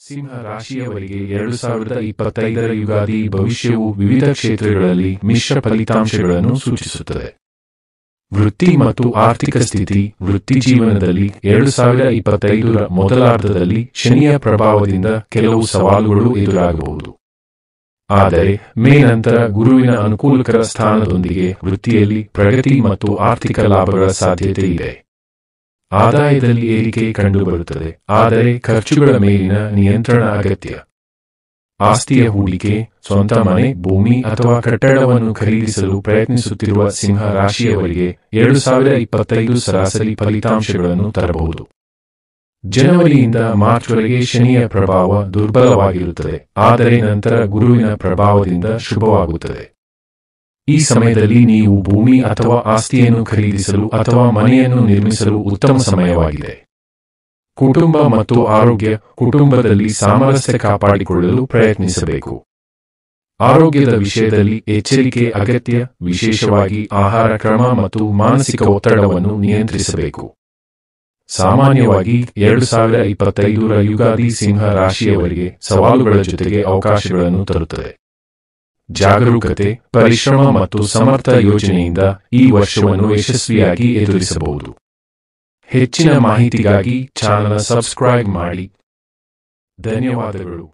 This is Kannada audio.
ಸಿಂಹ ರಾಶಿಯವರಿಗೆ 2025ರ ಯುಗಾದಿ ಭವಿಷ್ಯವು ವಿವಿಧ ಕ್ಷೇತ್ರಗಳಲ್ಲಿ ಮಿಶ್ರ ಫಲಿತಾಂಶಗಳನ್ನು ಸೂಚಿಸುತ್ತದೆ. ವೃತ್ತಿ ಮತ್ತು ಆರ್ಥಿಕ ಸ್ಥಿತಿ. ವೃತ್ತಿಜೀವನದಲ್ಲಿ 2025ರ ಮೊದಲಾರ್ಧದಲ್ಲಿ ಶನಿಯ ಪ್ರಭಾವದಿಂದ ಕೆಲವು ಸವಾಲುಗಳು ಎದುರಾಗಬಹುದು. ಆದರೆ ಮೇ ನಂತರ ಗುರುವಿನ ಅನುಕೂಲಕರ ಸ್ಥಾನದೊಂದಿಗೆ ವೃತ್ತಿಯಲ್ಲಿ ಪ್ರಗತಿ ಮತ್ತು ಆರ್ಥಿಕ ಲಾಭಗಳ ಸಾಧ್ಯತೆ ಇದೆ. ಆದಾಯದಲ್ಲಿ ಏರಿಕೆ ಕಂಡುಬರುತ್ತದೆ, ಆದರೆ ಖರ್ಚುಗಳ ಮೇಲಿನ ನಿಯಂತ್ರಣ ಅಗತ್ಯ. ಆಸ್ತಿಯ ಹೂಡಿಕೆ, ಸ್ವಂತ ಮನೆ, ಭೂಮಿ ಅಥವಾ ಕಟ್ಟಡವನ್ನು ಖರೀದಿಸಲು ಪ್ರಯತ್ನಿಸುತ್ತಿರುವ ಸಿಂಹ ರಾಶಿಯವರಿಗೆ 2025 ಸರಾಸರಿ ಫಲಿತಾಂಶಗಳನ್ನು ತರಬಹುದು. ಜನವರಿಯಿಂದ ಮಾರ್ಚ್ವರೆಗೆ ಶನಿಯ ಪ್ರಭಾವ ದುರ್ಬಲವಾಗಿರುತ್ತದೆ, ಆದರೆ ನಂತರ ಗುರುವಿನ ಪ್ರಭಾವದಿಂದ ಶುಭವಾಗುತ್ತದೆ. ಈ ಸಮಯದಲ್ಲಿ ನೀವು ಭೂಮಿ ಅಥವಾ ಆಸ್ತಿಯನ್ನು ಖರೀದಿಸಲು ಅಥವಾ ಮನೆಯನ್ನು ನಿರ್ಮಿಸಲು ಉತ್ತಮ ಸಮಯವಾಗಿದೆ. ಕುಟುಂಬ ಮತ್ತು ಆರೋಗ್ಯ. ಕುಟುಂಬದಲ್ಲಿ ಸಾಮರಸ್ಯ ಕಾಪಾಡಿಕೊಳ್ಳಲು ಪ್ರಯತ್ನಿಸಬೇಕು. ಆರೋಗ್ಯದ ವಿಷಯದಲ್ಲಿ ಎಚ್ಚರಿಕೆ ಅಗತ್ಯ, ವಿಶೇಷವಾಗಿ ಆಹಾರ ಕ್ರಮ ಮತ್ತು ಮಾನಸಿಕ ಒತ್ತಡವನ್ನು ನಿಯಂತ್ರಿಸಬೇಕು. ಸಾಮಾನ್ಯವಾಗಿ 2025ರ ಯುಗಾದಿ ಸಿಂಹ ರಾಶಿಯವರಿಗೆ ಸವಾಲುಗಳ ಜೊತೆಗೆ ಅವಕಾಶಗಳನ್ನು ತರುತ್ತದೆ. ಜಾಗರೂಕತೆ, ಪರಿಶ್ರಮ ಮತ್ತು ಸಮರ್ಥ ಯೋಜನೆಯಿಂದ ಈ ವರ್ಷವನ್ನು ಯಶಸ್ವಿಯಾಗಿ ಎದುರಿಸಬಹುದು. ಹೆಚ್ಚಿನ ಮಾಹಿತಿಗಾಗಿ ಚಾನಲ್ ಸಬ್ಸ್ಕ್ರೈಬ್ ಮಾಡಿ. ಧನ್ಯವಾದಗಳು.